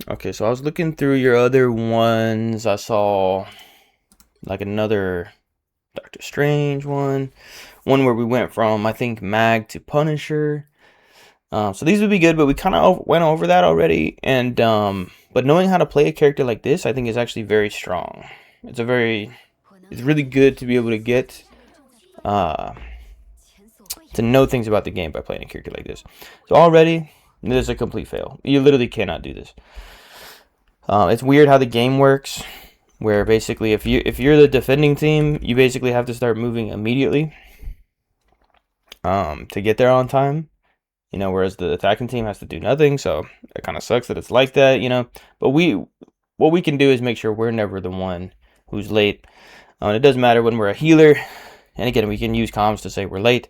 Okay, so I was looking through your other ones. I saw like another Doctor Strange one where we went from I think Mag to Punisher. So these would be good, but we kind of went over that already. And but knowing how to play a character like this, I think is actually very strong. It's really good to be able to get uh to know things about the game by playing a character like this. So already, this is a complete fail. You literally cannot do this. It's weird how the game works, where basically if you're the defending team, you basically have to start moving immediately to get there on time. Whereas the attacking team has to do nothing, so it kind of sucks that it's like that. But what we can do is make sure we're never the one who's late. It doesn't matter when we're a healer, and again, we can use comms to say we're late,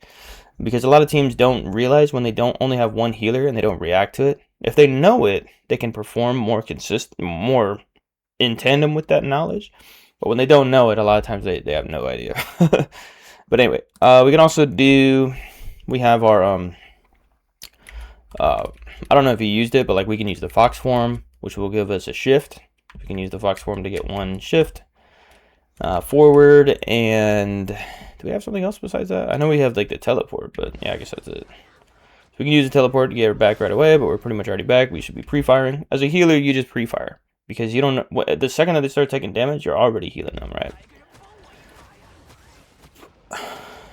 because a lot of teams don't realize when they don't only have one healer and they don't react to it. If they know it, they can perform more in tandem with that knowledge. But when they don't know it, a lot of times they have no idea. But anyway, we can also we have our I don't know if you used it, but like we can use the Fox form, which will give us a shift. We can use the Fox form to get one shift forward. And do we have something else besides that? I know we have like the teleport, but yeah, I guess that's it. So we can use the teleport to get her back right away, but we're pretty much already back. We should be pre-firing. As a healer, you just pre-fire, because you don't know the second that they start taking damage, you're already healing them, right?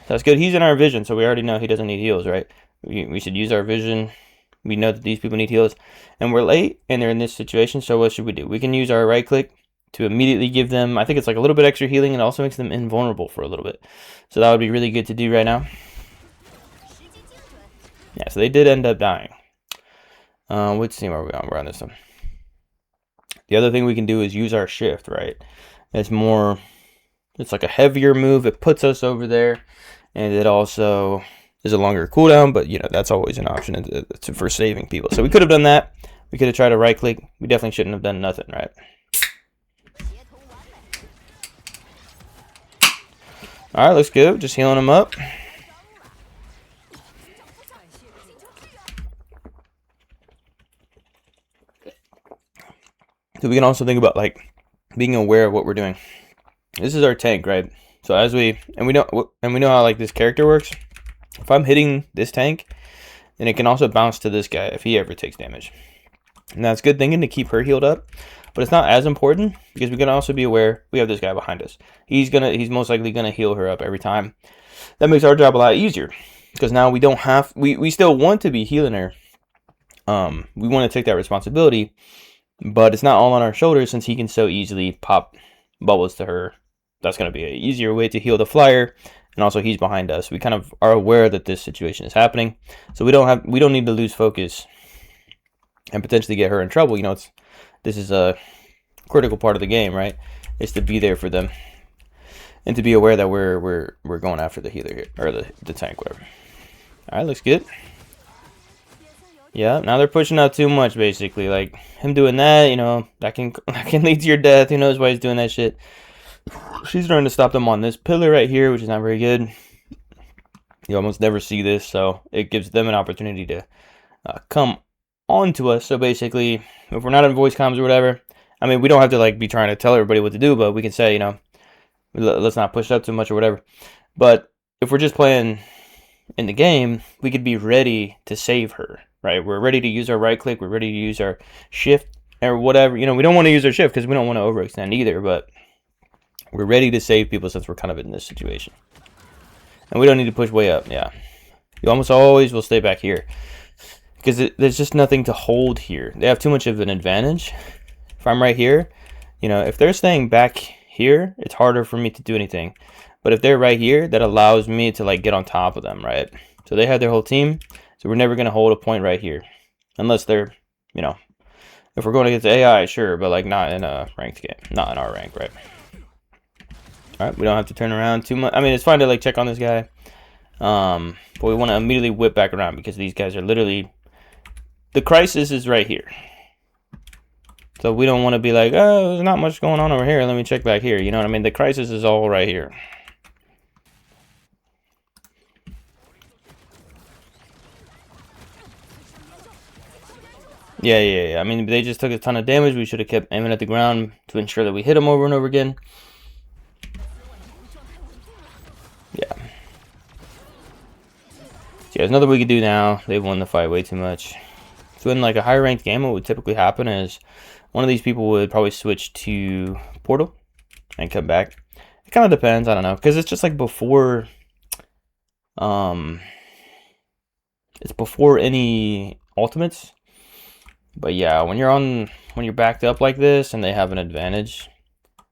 That's good. He's in our vision, so we already know he doesn't need heals, right? We should use our vision. We know that these people need heals, and we're late, and they're in this situation, so what should we do? We can use our right click to immediately give them, I think it's like a little bit extra healing, and it also makes them invulnerable for a little bit. So that would be really good to do right now. Yeah, so they did end up dying. Which team are we on? We're on this one. The other thing we can do is use our shift, right? It's like a heavier move. It puts us over there, and it also is a longer cooldown, but that's always an option for saving people. So we could have done that. We could have tried to right click. We definitely shouldn't have done nothing, right? All right, let's go. Just healing them up. So we can also think about like being aware of what we're doing. This is our tank, right? So we know how like this character works. If I'm hitting this tank, then it can also bounce to this guy if he ever takes damage. And that's good thinking to keep her healed up, but it's not as important because we can also be aware we have this guy behind us. He's most likely gonna heal her up every time. That makes our job a lot easier because now we don't have we still want to be healing her. We want to take that responsibility, but it's not all on our shoulders since he can so easily pop bubbles to her. That's gonna be an easier way to heal the flyer. And also he's behind us. We kind of are aware that this situation is happening, so we don't need to lose focus and potentially get her in trouble. This is a critical part of the game, right? Is to be there for them and to be aware that we're going after the healer here, or the tank, whatever. All right, looks good. Yeah, now they're pushing out too much, basically. Like him doing that, that can lead to your death. Who knows why he's doing that shit? She's trying to stop them on this pillar right here, which is not very good. You almost never see this, so it gives them an opportunity to come on to us. So basically, if we're not in voice comms or whatever, I mean, we don't have to like be trying to tell everybody what to do, but we can say, let's not push up too much or whatever. But if we're just playing in the game, we could be ready to save her, right? We're ready to use our right click. We're ready to use our shift or whatever. We don't want to use our shift because we don't want to overextend either, but we're ready to save people since we're kind of in this situation. And we don't need to push way up, yeah. You almost always will stay back here. Because there's just nothing to hold here. They have too much of an advantage. If I'm right here, if they're staying back here, it's harder for me to do anything. But if they're right here, that allows me to like get on top of them, right? So they have their whole team. So we're never going to hold a point right here. Unless they're, if we're going against AI, sure. But like not in a ranked game. Not in our rank, right? Alright, we don't have to turn around too much. I mean, it's fine to like check on this guy. But we want to immediately whip back around because these guys are literally... The crisis is right here. So we don't want to be like, oh, there's not much going on over here. Let me check back here. You know what I mean? The crisis is all right here. Yeah. I mean, they just took a ton of damage. We should have kept aiming at the ground to ensure that we hit them over and over again. Yeah. So yeah, there's nothing we could do now. They've won the fight way too much. So in like a higher ranked game, what would typically happen is one of these people would probably switch to Portal and come back. It kind of depends. I don't know, because it's just like before. It's before any ultimates. But yeah, when you're backed up like this and they have an advantage,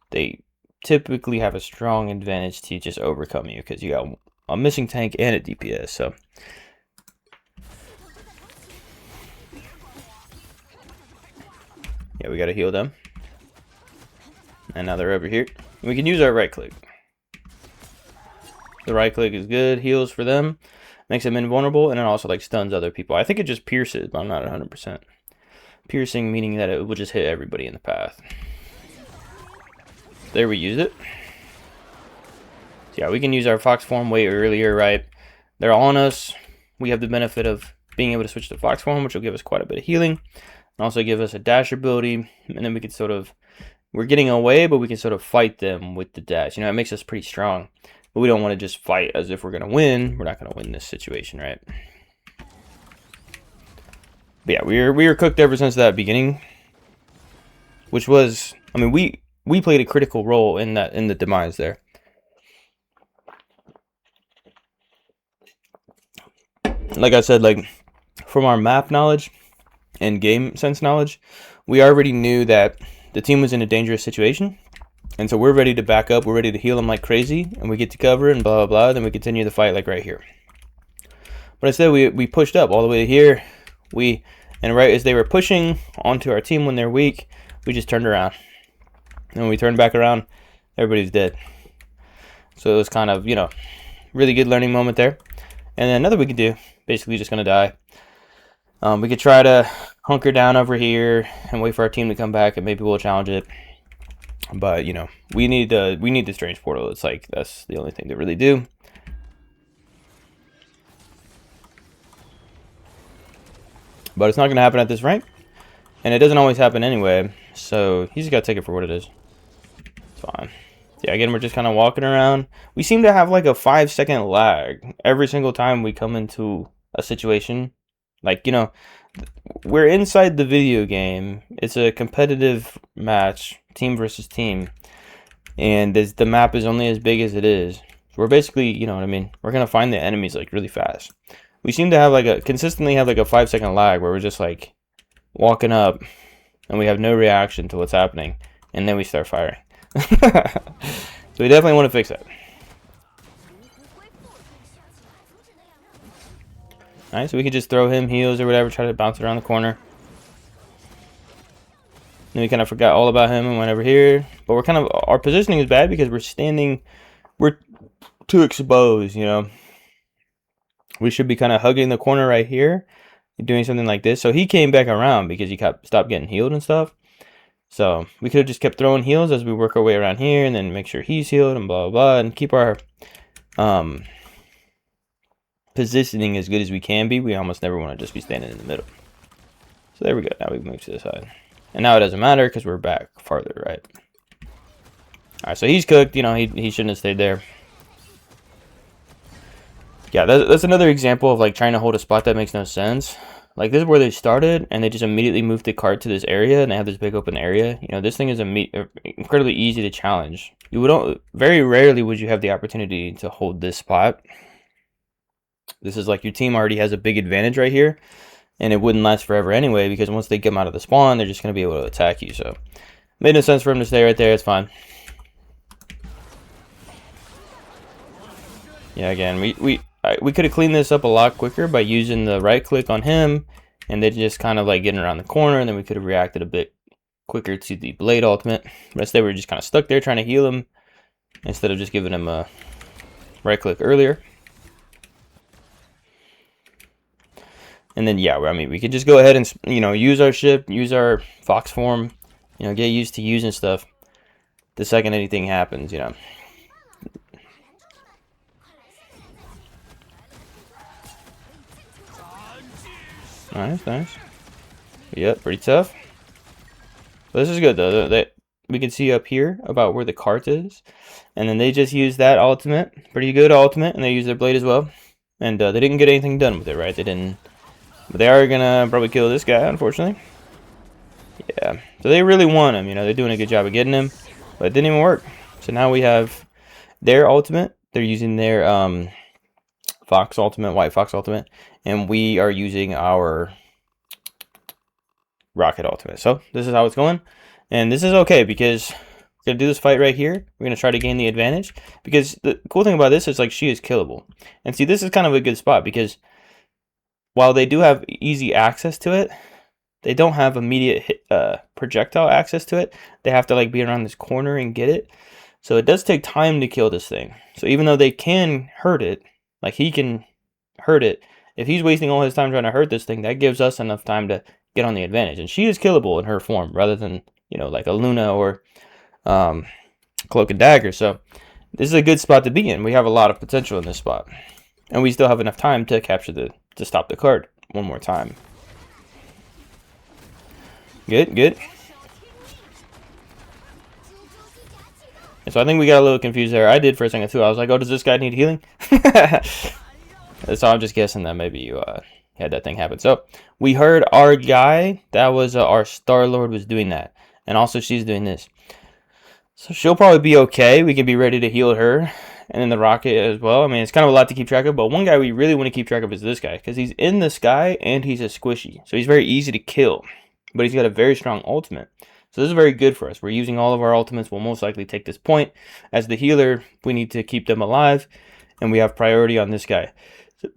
they typically have a strong advantage to just overcome you because you got a missing tank and a DPS. So yeah, we gotta heal them. And now they're over here. We can use our right click. The right click is good, heals for them, makes them invulnerable, and it also like stuns other people. I think it just pierces, but I'm not 100%. Piercing meaning that it will just hit everybody in the path. There, we used it. So yeah, we can use our Fox form way earlier, right? They're on us. We have the benefit of being able to switch to Fox form, which will give us quite a bit of healing. And also give us a dash ability. And then we can sort of, we're getting away, but we can sort of fight them with the dash. You know, it makes us pretty strong. But we don't want to just fight as if we're going to win. We're not going to win this situation, right? But yeah, we were cooked ever since that beginning. Which was, I mean, we played a critical role in the demise there. Like I said, like from our map knowledge and game sense knowledge, we already knew that the team was in a dangerous situation, and so we're ready to back up. We're ready to heal them like crazy, and we get to cover and blah blah blah. Then we continue the fight like right here. But instead, we pushed up all the way to here. And right as they were pushing onto our team when they're weak, we just turned around. And when we turned back around, everybody's dead. So it was kind of, you know, really good learning moment there. And then another we could do, basically just gonna die. We could try to hunker down over here and wait for our team to come back, and maybe we'll challenge it. But you know, we need the strange portal. It's like that's the only thing to really do. But it's not gonna happen at this rank, and it doesn't always happen anyway. So he's just gotta take it for what it is. It's fine. Yeah, again, we're just kind of walking around. We seem to have like a 5-second lag every single time we come into a situation. Like, you know, we're inside the video game. It's a competitive match, team versus team. And the map is only as big as it is. We're basically, you know what I mean? We're going to find the enemies like really fast. We seem to have consistently have like a 5-second lag where we're just like walking up and we have no reaction to what's happening. And then we start firing. So we definitely want to fix that. Alright, so we can just throw him heals or whatever, try to bounce around the corner. Then we kind of forgot all about him and went over here. But we're kind of, our positioning is bad because we're too exposed, you know. We should be kind of hugging the corner right here, doing something like this. So he came back around because he stopped getting healed and stuff. So we could have just kept throwing heals as we work our way around here and then make sure he's healed and blah, blah, blah. And keep our positioning as good as we can be. We almost never want to just be standing in the middle. So there we go. Now we've moved to the side. And now it doesn't matter because we're back farther, right? Alright, so he's cooked. You know, he shouldn't have stayed there. Yeah, that's another example of like trying to hold a spot that makes no sense. Like this is where they started, and they just immediately moved the cart to this area, and they have this big open area. You know, this thing is incredibly easy to challenge. Very rarely would you have the opportunity to hold this spot. This is like your team already has a big advantage right here, and it wouldn't last forever anyway, because once they come out of the spawn, they're just going to be able to attack you. So, made no sense for him to stay right there. It's fine. Yeah, again, we could have cleaned this up a lot quicker by using the right click on him and then just kind of like getting around the corner, and then we could have reacted a bit quicker to the blade ultimate. But instead we were just kind of stuck there trying to heal him instead of just giving him a right click earlier. And then yeah, I mean, we could just go ahead and, you know, use our ship, use our fox form, you know, get used to using stuff the second anything happens, you know. Nice. Yep, pretty tough. But this is good though. That we can see up here about where the cart is, and then they just use that ultimate, pretty good ultimate, and they use their blade as well. And they didn't get anything done with it, right? They didn't. But they are gonna probably kill this guy, unfortunately. Yeah. So they really want him. You know, they're doing a good job of getting him, but it didn't even work. So now we have their ultimate. They're using their Fox ultimate, White Fox ultimate, and we are using our Rocket ultimate. So this is how it's going, and this is okay because we're gonna do this fight right here. We're gonna try to gain the advantage because the cool thing about this is like she is killable. And see, this is kind of a good spot because while they do have easy access to it, they don't have immediate projectile access to it. They have to like be around this corner and get it. So it does take time to kill this thing. So even though they can hurt it, like he can hurt it, if he's wasting all his time trying to hurt this thing, that gives us enough time to get on the advantage. And she is killable in her form rather than, you know, like a Luna or Cloak and Dagger. So this is a good spot to be in. We have a lot of potential in this spot. And we still have enough time to capture to stop the card one more time. Good, good. So I think we got a little confused there. I did for a second too. I was like, oh, does this guy need healing? So I'm just guessing that maybe you had that thing happen. So we heard our guy, that was our Star-Lord was doing that. And also she's doing this. So she'll probably be okay. We can be ready to heal her. And then the Rocket as well. I mean, it's kind of a lot to keep track of. But one guy we really want to keep track of is this guy. Because he's in the sky and he's a squishy. So he's very easy to kill. But he's got a very strong ultimate. So this is very good for us. We're using all of our ultimates. We'll most likely take this point. As the healer, we need to keep them alive. And we have priority on this guy. So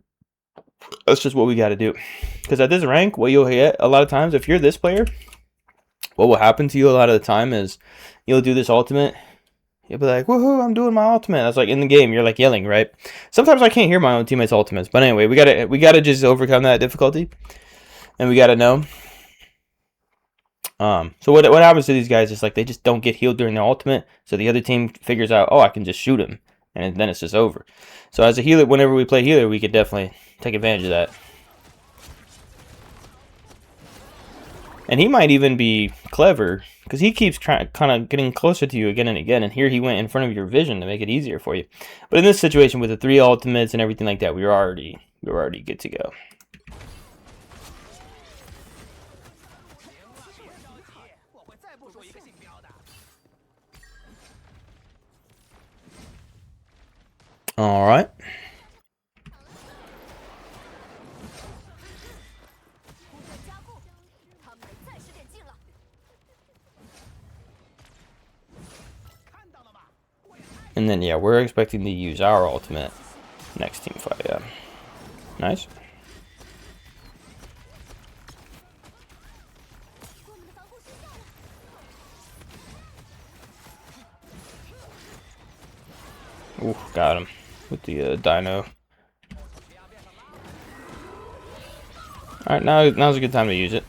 that's just what we got to do. Because at this rank, what you'll get a lot of times, if you're this player, what will happen to you a lot of the time is you'll do this ultimate. You'll be like, woohoo, I'm doing my ultimate. That's like in the game, you're like yelling, right? Sometimes I can't hear my own teammates' ultimates. But anyway, we gotta just overcome that difficulty. And we gotta know. So what happens to these guys is like they just don't get healed during their ultimate, so the other team figures out, oh, I can just shoot him, and then it's just over. So as a healer, whenever we play healer, we could definitely take advantage of that. And he might even be clever because he keeps kind of getting closer to you again and again. And here he went in front of your vision to make it easier for you. But in this situation with the 3 ultimates and everything like that, we were already good to go. All right. And then, yeah, we're expecting to use our ultimate next team fight, yeah. Nice. Ooh, got him with the dino. Alright, now's a good time to use it.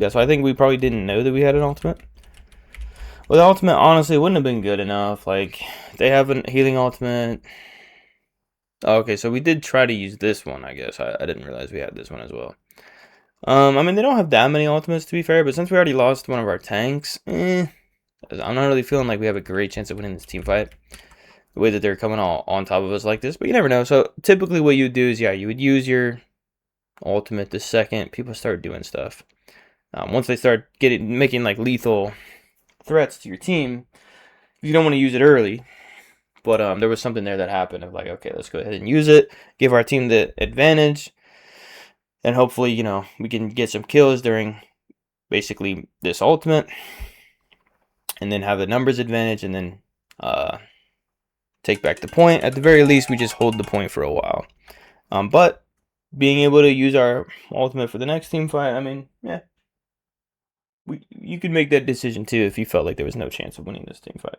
Yeah, so I think we probably didn't know that we had an ultimate. Well, the ultimate, honestly, wouldn't have been good enough. Like, they have a healing ultimate. Oh, okay, so we did try to use this one, I guess. I didn't realize we had this one as well. I mean, they don't have that many ultimates, to be fair, but since we already lost one of our tanks, I'm not really feeling like we have a great chance of winning this team fight. The way that they're coming all on top of us like this, but you never know. So, typically what you would do is, yeah, you would use your ultimate the second people start doing stuff. Once they start making like lethal threats to your team, you don't want to use it early. But there was something there that happened of like, okay, let's go ahead and use it, give our team the advantage, and hopefully, you know, we can get some kills during basically this ultimate, and then have the numbers advantage, and then take back the point. At the very least, we just hold the point for a while. But being able to use our ultimate for the next team fight, I mean, yeah, you could make that decision too if you felt like there was no chance of winning this team fight.